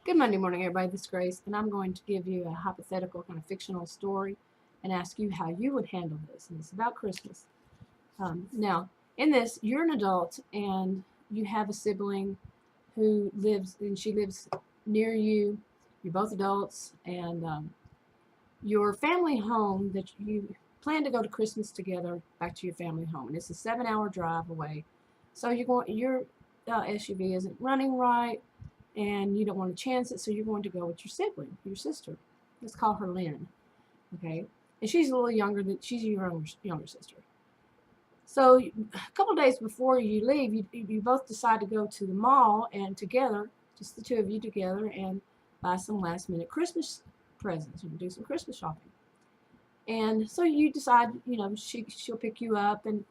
Good Monday morning, everybody. This is Grace, and I'm going to give you a hypothetical, kind of fictional story and ask you how you would handle this. And it's about Christmas. Now, in this, you're an adult and you have a sibling who lives, and she lives near you. You're both adults, and your family home that you plan to go to Christmas together back to your family home. And it's a 7-hour drive away. So your SUV isn't running right and you don't want to chance it, so you're going to go with your sibling, your sister. Let's call her Lynn, okay? And she's a little younger she's your younger sister. So a couple of days before you leave, you both decide to go to the mall and together, just the two of you together, and buy some last-minute Christmas presents and do some Christmas shopping. And so you decide, she'll pick you up, and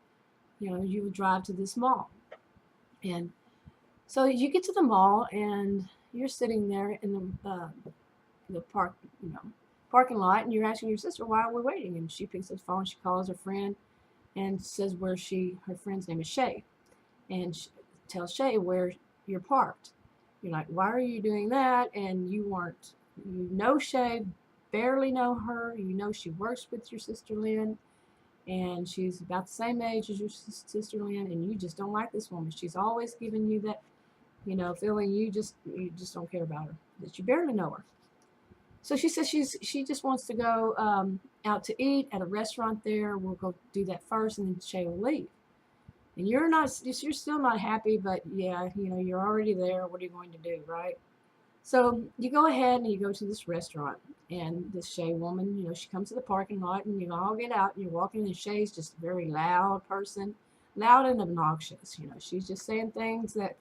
you will drive to this mall. And so you get to the mall and you're sitting there in the parking lot, and you're asking your sister, why are we waiting? And she picks up the phone, she calls her friend and says her friend's name is Shay, and she tells Shay where you're parked. You're like, why are you doing that? And you know Shay, barely know her, she works with your sister Lynn, and she's about the same age as your sister Lynn, and you just don't like this woman. She's always giving you that feeling you just don't care about her, that you barely know her. So she says she just wants to go out to eat at a restaurant there. We'll go do that first, and then Shay will leave. And you're still not happy, but yeah, you're already there. What are you going to do, right? So you go ahead and you go to this restaurant, and this Shay woman, she comes to the parking lot, and you all get out, and you're walking, and Shay's just a very loud person, loud and obnoxious. She's just saying things that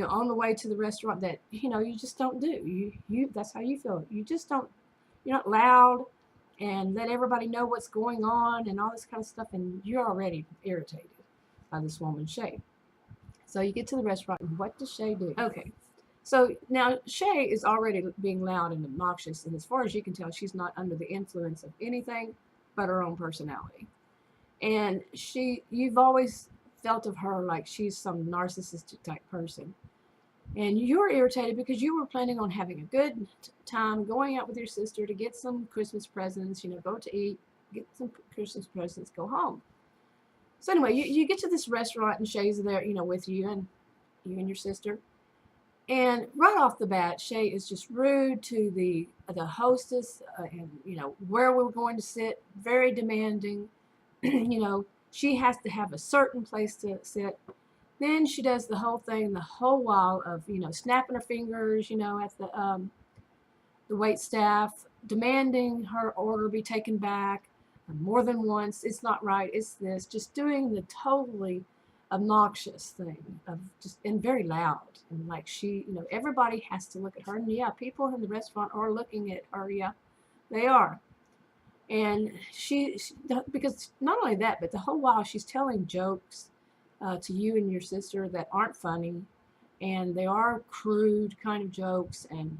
on the way to the restaurant that you just don't do. That's how you feel. You're not loud and let everybody know what's going on and all this kind of stuff, and you're already irritated by this woman Shay. So you get to the restaurant, and what does Shay do? Okay, so now Shay is already being loud and obnoxious, and as far as you can tell, she's not under the influence of anything but her own personality. And you've always felt of her like she's some narcissistic type person. And you're irritated because you were planning on having a good time going out with your sister to get some Christmas presents, go to eat, get some Christmas presents, go home. So anyway, you get to this restaurant, and Shay's there, with you and your sister. And right off the bat, Shay is just rude to the hostess, and where we're going to sit, very demanding. She has to have a certain place to sit. Then she does the whole thing, the whole while of, snapping her fingers, at the wait staff, demanding her order be taken back more than once. It's not right. It's this. Just doing the totally obnoxious thing and very loud. And like everybody has to look at her. And yeah, people in the restaurant are looking at her. Yeah, they are. And because not only that, but the whole while she's telling jokes to you and your sister that aren't funny, and they are crude kind of jokes, and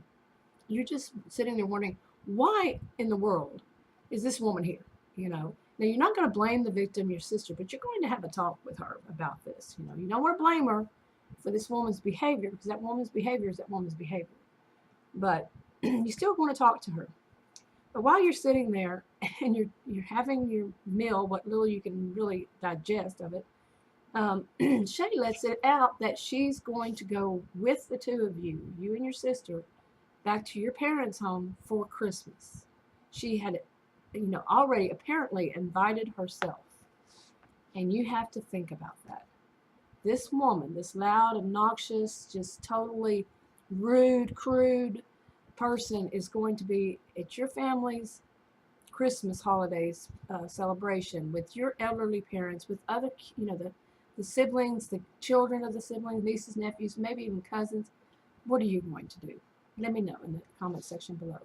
you're just sitting there wondering, why in the world is this woman here? Now you're not going to blame the victim, your sister, but you're going to have a talk with her about this. You don't want to blame her for this woman's behavior, because that woman's behavior is that woman's behavior. But you still want to talk to her. But while you're sitting there and you're having your meal, what little you can really digest of it, Shay lets it out that she's going to go with the two of you and your sister, back to your parents' home for Christmas. She had, already apparently invited herself. And you have to think about that. This woman, this loud, obnoxious, just totally rude, crude person is going to be at your family's Christmas holidays celebration with your elderly parents, with other, the siblings, the children of the siblings, nieces, nephews, maybe even cousins. What are you going to do? Let me know in the comment section below.